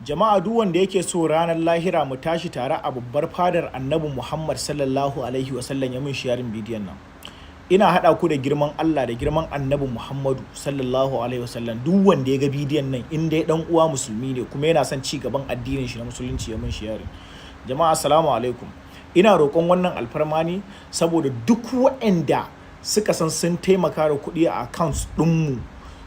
Jama'a duk wanda yake so ranar lahira mu tashi tare a babbar fadar Annabi Muhammad sallallahu alaihi wasallam ya mun sharing bidiyon nan. Ina haɗa ku da girman Allah da girman Annabi Muhammadu sallallahu alaihi wasallam, duk wanda ya ga bidiyon nan in dai dan uwa musulmi ne kuma yana son ci gaban addinin shi na musulunci ya mun sharing. Jama'a assalamu alaikum. Ina roƙon wannan alfarma ne saboda duk waɗanda suka san sun taimaka da kuɗi a accounts ɗinmu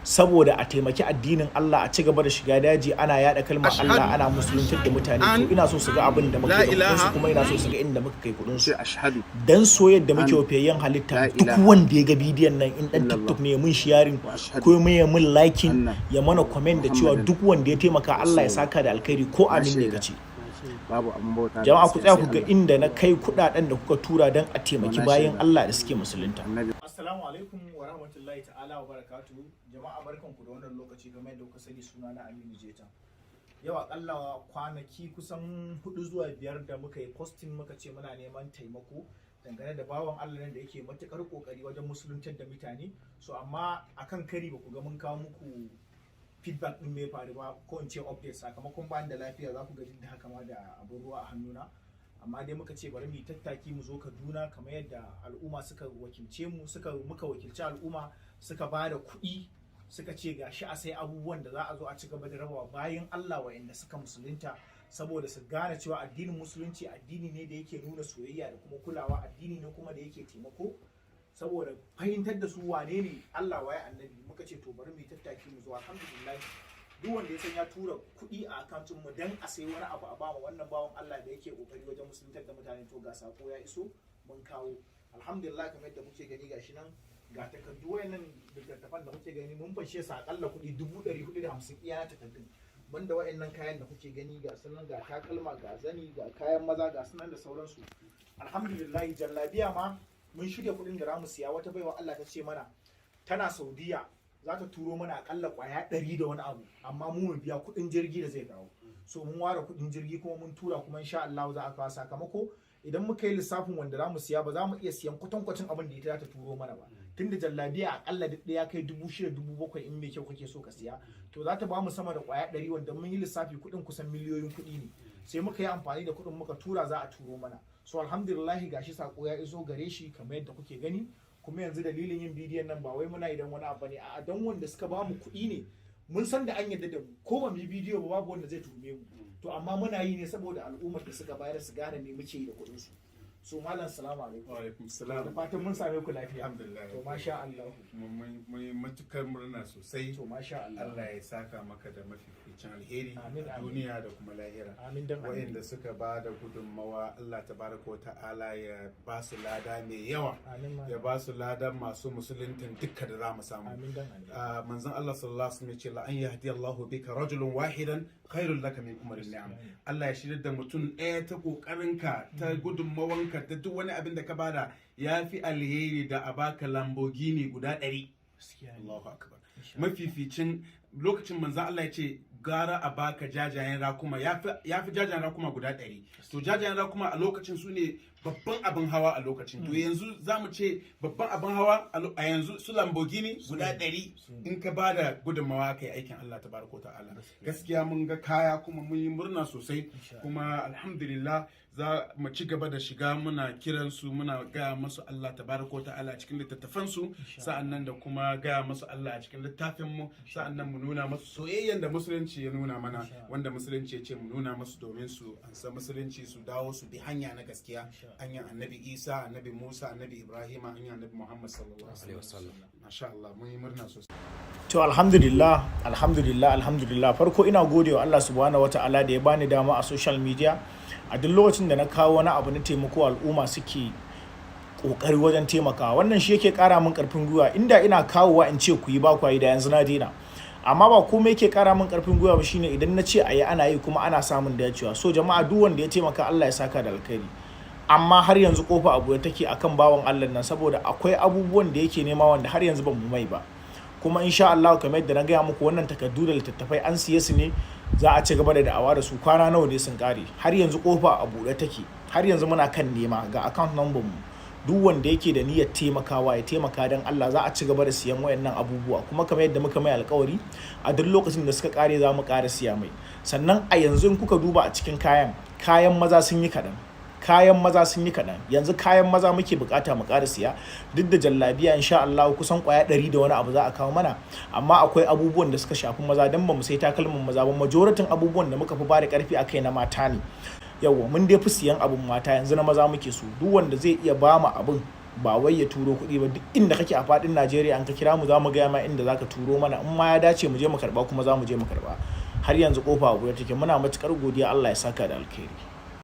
saboda a taimaki addinin Allah, a ci gaba da shiga daji ana yada kalmar Allah, ana musuluntar da mutane. To ina so su ga abin da muke da su, kuma ina so su ga inda muka kai kudin su. Dan soyayya da muke wafiyayyen halitta, duk wanda ya ga bidiyon nan in dan TikTok ne ya mun sharing ko ya mun liking, ya mana comment da cewa duk wanda ya taimaka Allah ya saka da alkhairi ko amin ne gace. Jama'a ku tsaya ku ga inda na kai kudaden da kuka tura dan a taimaki bayan Allah da suke musulunta. Assalamu alaikum wa rahmatullahi ta'ala wa barakatuhu. Jama'a barkanku da wannan lokaci, game da kuka sani suna na Aminu Jeta. Yau akalla kwanaki kusan 4 zuwa 5 da muka yi posting muka ce muna neman taimako dangane da bawan Allah nan da yake matukar kokari wajen musuluntar da mutane. So amma akan kari ba ku ga mun kawo muku feedback din mai faru ba, ko in ce update, sakamakon bani da lafiya za ku ga da haka ma da abin ruwa a hannuna. Amma dai muka ce bari mu tattaki mu zo Kaduna, kamar yadda al'umma suka wakilce mu, muka wakilci al'umma, suka ba da kuɗi, suka ce gashi a sai abubuwan da za a zo a ci gaba da rabawa bayan Allah wa'anda suka musulunta, saboda su gane cewa addinin musulunci addini ne da yake nuna soyayya da kuma kulawa, addini ne kuma da yake taimako, saboda fahimtar da su wane ne Allah waye annabi. Muka ce to bari mu tattaki mu zo. Alhamdulillah duk wanda ya san ya tura kuɗi a akantun mu dan a sayi wani abu a bawa wannan bawan Allah da yake kokari wajen musuluntar da mutane, to ga sako ya iso mun kawo. Alhamdulillah kamar yadda kuke gani gashi nan ga takardu wayannan littattafan da kuke gani mun fashe su akalla kuɗi 450 iya takardun, banda wayannan kayan da kuke gani ga sunan, ga takalma, ga zani, ga kayan maza, ga sunan da sauransu. Alhamdulillah jallabiya ma mun shirya kuɗin da za mu siya. Wata baiwa Allah ta ce mana tana Saudiya za ta turo mana akalla kwaya 100 da wani abu, amma mu biya kuɗin jirgi da zai dawo. So mun ware kuɗin jirgi kuma mun tura, kuma insha Allah za a kawo sakamako. Idan muka yi lissafin wanda za mu siya ba za mu iya siyan kwatankwacin abin da ita za ta turo mana ba, tunda jallabiya akalla duk ɗaya kai 6,000-7,000 in mai kyau kake so ka siya, to za ta ba mu sama da kwaya 100, wanda mun yi lissafi kuɗin kusan miliyoyin kuɗi ne. Sai muka yi amfani da kuɗin muka tura, za a turo mana. So alhamdulillah gashi sako ya iso gare shi kamar yadda kuke gani. Kuma yanzu dalilin yin bidiyon nan ba wai muna idan wani abu ne, a dan wanda suka ba mu kuɗi ne, mun san da an yadda da mu, ko ba mu yi bidiyo ba babu wanda zai tuhume mu. To amma muna yi ne saboda al'ummar da suka bayar su gane me muke yi da kuɗin su. So malam salamu alaikum. Wa alaikum salam. Da fatan mun same ku lafiya. Alhamdulillah. To masha Allah. Mun matukar murna sosai. To masha Allah. Allah ya saka maka da mafificin alheri a duniya da kuma lahira. Amin dan amin. Wa'inda suka ba da gudunmawa, Allah tabaraka wa ta'ala ya ba su lada mai yawa. Amin. Ya ba su ladan masu musuluntan dukka da za mu samu. Amin dan amin. Manzon Allah sallallahu alaihi wasallam ya ce la an yahdi Allahu bika rajulun wahidan khairul laka min umarin ni'am. Allah ya shirya da mutum ɗaya ta kokarinka, ta gudunmawanka, ta duk wani abin da ka bada ya fi alheri da a baka Lamborghini guda 100. Allahu akbar. Mafificin lokacin manzon Allah ya ce gara a baka jajayen rakuma, ya fi jajayen rakuma guda 100. To jajayen rakuma a lokacin su ne babban abin hawa a lokacin. To yanzu za mu ce babban abin hawa a yanzu su Lamborghini guda 100 in ka ba da gudunmawa kai aikin Allah tabaraka ta'ala. Gaskiya mun ga kaya kuma mun yi murna sosai, kuma alhamdulillah za mu ci gaba da shiga muna kiran su, muna gaya masu Allah tabaraka ta'ala a cikin littattafan su, sa'annan da kuma gaya masu Allah a cikin littafin mu, sa'annan mu nuna masu soyayyen da musulunci ya nuna mana, wanda musulunci ya ce mu nuna masu domin su ansa musulunci, su dawo su bi hanya na gaskiya, hanyar annabi Isa, annabi Musa, annabi Ibrahim, hanyar annabi Muhammad sallallahu alaihi wasallam. Masha Allah mun yi murna sosai. To alhamdulillah. Farko ina gode wa Allah subhanahu wata'ala da ya bani dama a social media. A duk lokacin da na kawo wani abu na taimako al'umma suke kokari wajen taimakawa, wannan shi yake kara min karfin gwiwa. Inda ina kawowa in ce ku yi ba ku yi da yanzu na daina. Amma ba komai yake kara min karfin gwiwa ba shine idan na ce ayi ana yi kuma ana samun dacewa. So jama'a duk wanda ya taimaka Allah ya saka da alkhairi. Amma har yanzu kofa abu ya take akan bawan Allah nan, saboda akwai abubuwan da yake nema wanda har yanzu ban mu mai ba. Kuma insha Allah kamar yadda na gaya muku, wannan takardu da littattafai an siye su ne, za a ci gaba da da'awa da su. Kwana nawa ne sun kare, har yanzu kofa a buɗe take, har yanzu muna kan nema. Ga account number mu duk wanda yake da niyyar taimakawa ya taimaka dan Allah, za a ci gaba da siyan wayannan abubuwa, kuma kamar yadda muka mai alƙawari a duk lokacin da suka kare za mu ƙara siya mai. Sannan a yanzu in kuka duba a cikin kayan maza sun yi kaɗan, yanzu kayan maza muke bukata mu ƙara siya, duk da jallabiya insha Allah kusan ƙwaya 100 da wani abu za a kawo mana, amma akwai abubuwan da suka shafi maza dan ba mu sai takalmin maza ba, majoritin abubuwan da muka fi ba da ƙarfi akai na mata ne. Yawwa mun dai fi siyan abun mata, yanzu na maza muke so. Duk wanda zai iya ba mu abun, ba wai ya turo kuɗi ba, duk inda kake a faɗin Najeriya an ka kira mu za mu gaya ma inda za ka turo mana, in ma ya dace mu je mu karɓa kuma za mu je mu karɓa. Har yanzu kofa a buɗe take. Muna matuƙar godiya, Allah ya saka da alkhairi.